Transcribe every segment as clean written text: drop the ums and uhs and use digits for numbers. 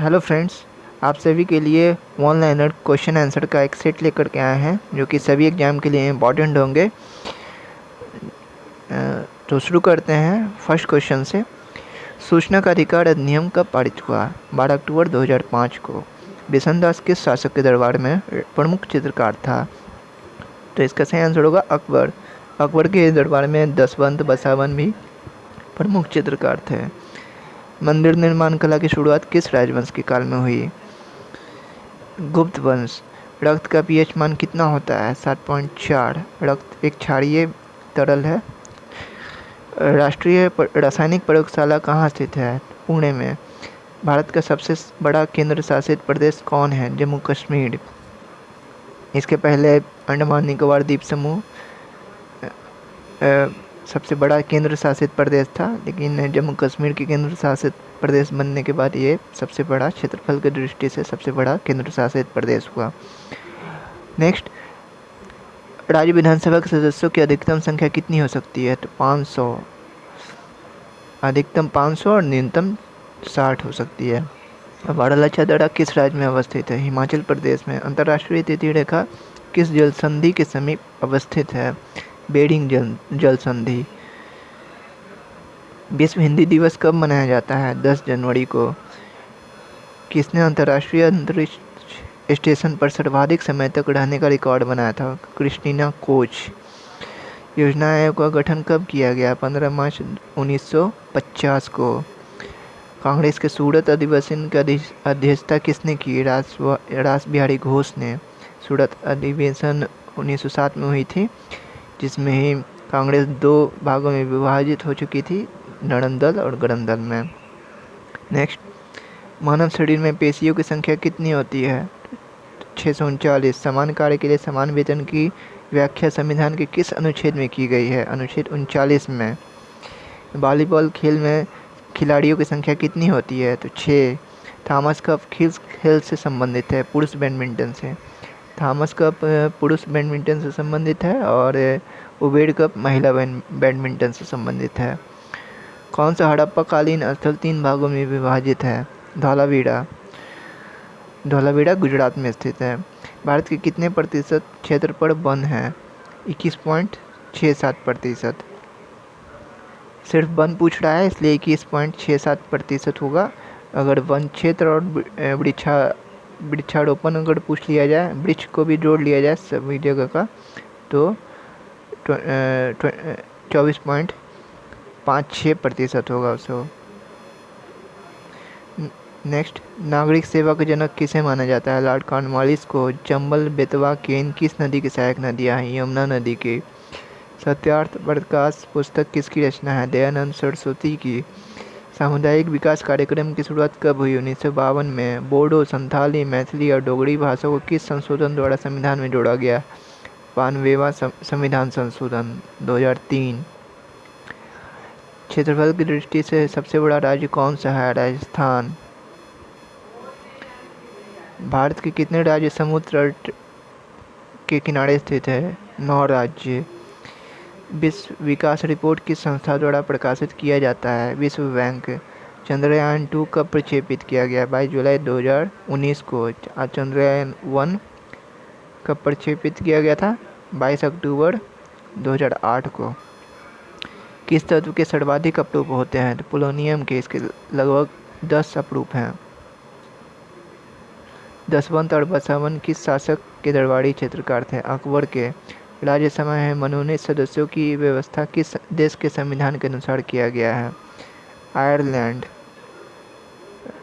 Hello friends, आप सभी के लिए वन लाइनर क्वेश्चन आंसर का एक सेट लेकर के आए हैं जो कि सभी एग्जाम के लिए इम्पॉर्टेंट होंगे। तो शुरू करते हैं फर्स्ट क्वेश्चन से। सूचना का अधिकार अधिनियम कब पारित हुआ? 12 अक्टूबर 2005 को। बिशनदास किस शासक के दरबार में प्रमुख चित्रकार था? तो इसका सही आंसर होगा अकबर। अकबर के दरबार में दसवंत बसावन भी प्रमुख चित्रकार थे। मंदिर निर्माण कला की शुरुआत किस राजवंश के काल में हुई? गुप्त वंश। रक्त का पीएच मान कितना होता है? 7.4। रक्त एक क्षारीय तरल है। राष्ट्रीय रासायनिक प्रयोगशाला कहाँ स्थित है? पुणे में। भारत का सबसे बड़ा केंद्र शासित प्रदेश कौन है? जम्मू कश्मीर। इसके पहले अंडमान निकोबार द्वीप समूह सबसे बड़ा केंद्र शासित प्रदेश था, लेकिन जम्मू कश्मीर के केंद्र शासित प्रदेश बनने के बाद ये सबसे बड़ा क्षेत्रफल की दृष्टि से सबसे बड़ा केंद्र शासित प्रदेश हुआ। नेक्स्ट, राज्य विधानसभा के सदस्यों की अधिकतम संख्या कितनी हो सकती है? तो 500। अधिकतम 500 और न्यूनतम 60 हो सकती है। वारालाचा दर्रा किस राज्य में अवस्थित है? हिमाचल प्रदेश में। अंतर्राष्ट्रीय तटीय रेखा किस जल संधि के समीप अवस्थित है? बेरिंग जल संधि। विश्व हिंदी दिवस कब मनाया जाता है? 10 जनवरी को। किसने अंतर्राष्ट्रीय अंतरिक्ष स्टेशन पर सर्वाधिक समय तक रहने का रिकॉर्ड बनाया था? Christina Koch. योजना आयोग का गठन कब किया गया? 15 मार्च 1950 को। कांग्रेस के सूरत अधिवेशन की अध्यक्षता किसने की? रास बिहारी घोष ने। सूरत अधिवेशन 1907 में हुई थी, जिसमें ही कांग्रेस 2 भागों में विभाजित हो चुकी थी, नड़न दल और गरम दल में। नेक्स्ट, मानव शरीर में पेशियों की संख्या कितनी होती है? 639। समान कार्य के लिए समान वेतन की व्याख्या संविधान के किस अनुच्छेद में की गई है? अनुच्छेद 39 में। वॉलीबॉल खेल में खिलाड़ियों की संख्या कितनी होती है? तो 6। थॉमस कप किस खेल से संबंधित है? पुरुष बैडमिंटन से। थॉमस कप पुरुष बैडमिंटन से संबंधित है और उबेर कप महिला बैडमिंटन से संबंधित है। कौन सा हड़प्पा कालीन स्थल 3 भागों में विभाजित है? धौलावीरा। धौलावीरा गुजरात में स्थित है। भारत के कितने प्रतिशत क्षेत्र पर वन है? 21.67%। सिर्फ वन पूछ रहा है, इसलिए 21.67% होगा। अगर वन क्षेत्र और वृक्षारोपण अगर पूछ लिया जाए, वृक्ष को भी जोड़ लिया जाए सभी जगह का, तो 24.56% होगा उसको। नेक्स्ट, नागरिक सेवा का जनक किसे माना जाता है? लॉर्ड कॉर्नवालिस को। चंबल, बेतवा, केन किस नदी की सहायक नदियाँ हैं? यमुना नदी की। सत्यार्थ प्रकाश पुस्तक किसकी रचना है? दयानंद सरस्वती की। सामुदायिक विकास कार्यक्रम की शुरुआत कब हुई? 1952 में। बोडो, संथाली, मैथिली और डोगरी भाषा को किस संशोधन द्वारा संविधान में जोड़ा गया? 92वां संविधान संशोधन 2003। क्षेत्रफल की दृष्टि से सबसे बड़ा राज्य कौन सा है? राजस्थान। भारत के कितने राज्य समुद्र तट के किनारे स्थित है? 9 राज्य। विश्व विकास रिपोर्ट किस संस्था द्वारा प्रकाशित किया जाता है? विश्व बैंक। चंद्रयान 2 कब प्रक्षेपित किया गया? 22 जुलाई 2019 को। चंद्रयान 1 कब प्रक्षेपित किया गया था? 22 अक्टूबर 2008 को। किस तत्व के सर्वाधिक अपरूप होते हैं? तो पोलोनियम के। इसके लगभग 10 अपरूप हैं। दसवंत और बसावन किस शासक के दरबारी चित्रकार थे? अकबर के। राज्यसभा में मनोनीत सदस्यों की व्यवस्था किस देश के संविधान के अनुसार किया गया है? आयरलैंड।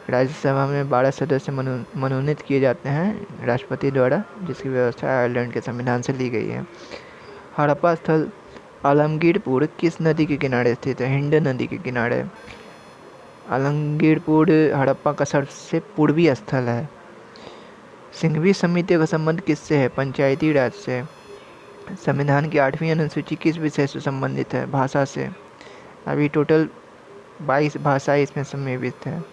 राज्यसभा में 12 सदस्य मनोनीत किए जाते हैं राष्ट्रपति द्वारा, जिसकी व्यवस्था आयरलैंड के संविधान से ली गई है। हड़प्पा स्थल आलमगीरपुर किस नदी के किनारे स्थित है? हिंड नदी के किनारे। आलमगीरपुर हड़प्पा का सबसे पूर्वी स्थल है। सिंघवी समिति का संबंध किससे है? पंचायती राज से। संविधान की 8वीं अनुसूची किस विषय से संबंधित है? भाषा से। अभी टोटल 22 भाषाएं इसमें समावेश है।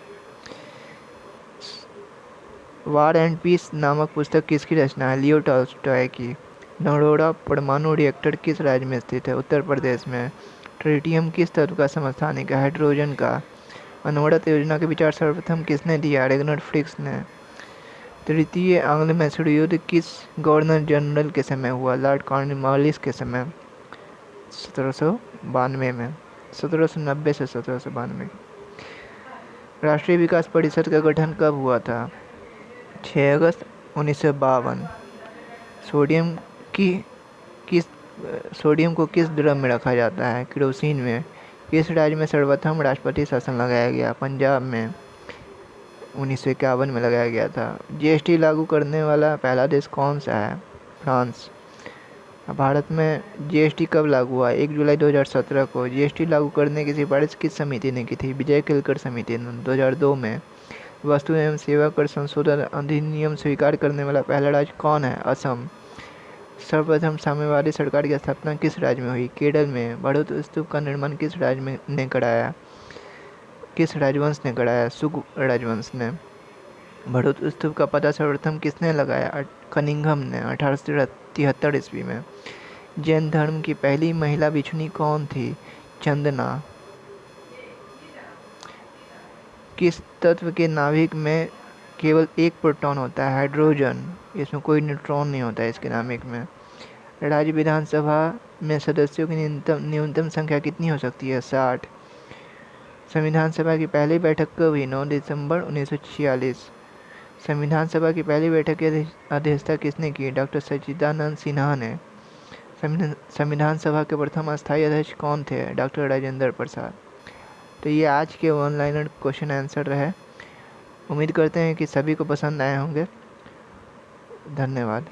वार एंड पीस नामक पुस्तक किसकी रचना है? लियो टॉल्स्टॉय की। नरोड़ा परमाणु रिएक्टर किस राज्य में स्थित है? उत्तर प्रदेश में। ट्रिटियम किस तत्व का समस्थानिक है? हाइड्रोजन का। अनवरत योजना के विचार सर्वप्रथम किसने दिया? रेगनर फ्रिक्स ने। तृतीय आंग्ल मैसूर युद्ध किस गवर्नर जनरल के समय हुआ? लॉर्ड कॉर्नवालिस के समय, 1792 में, 1790 से 1792। राष्ट्रीय विकास परिषद का गठन कब हुआ था? 6 अगस्त 1952। सोडियम को किस द्रव में रखा जाता है? केरोसिन में। किस राज्य में सर्वप्रथम राष्ट्रपति शासन लगाया गया? पंजाब में, 1951 में लगाया गया था। जीएसटी लागू करने वाला पहला देश कौन सा है? फ्रांस। भारत में जीएसटी कब लागू हुआ? 1 जुलाई 2017 को। जीएसटी लागू करने की सिफारिश किस समिति ने की थी? विजय केलकर समिति ने, 2002 में। वस्तु एवं सेवा कर संशोधन अधिनियम स्वीकार करने वाला पहला राज्य कौन है? असम। सर्वप्रथम साम्यवादी सरकार की स्थापना किस राज्य में हुई? केरल में। भरूच स्तूप का निर्माण किस राज्य ने कराया? किस राजवंश ने कराया? सुग राजवंश ने। भरूच स्तूप का पता सर्वप्रथम किसने लगाया? कनिंघम ने, 1873 ईस्वी में। जैन धर्म की पहली महिला भिक्षुणी कौन थी? चंदना। किस तत्व के नाभिक में केवल एक प्रोटॉन होता है? हाइड्रोजन। इसमें कोई न्यूट्रॉन नहीं होता है इसके नाभिक में। राज्य विधानसभा में सदस्यों की न्यूनतम संख्या कितनी हो सकती है? 60। संविधान सभा की पहली बैठक कब हुई? 9 दिसंबर 1946। संविधान सभा की पहली बैठक की अध्यक्षता किसने की? डॉक्टर सच्चिदानंद सिन्हा ने। संविधान सभा के प्रथम अस्थायी अध्यक्ष कौन थे? डॉक्टर राजेंद्र प्रसाद। तो ये आज के ऑनलाइन क्वेश्चन आंसर रहे। उम्मीद करते हैं कि सभी को पसंद आए होंगे। धन्यवाद।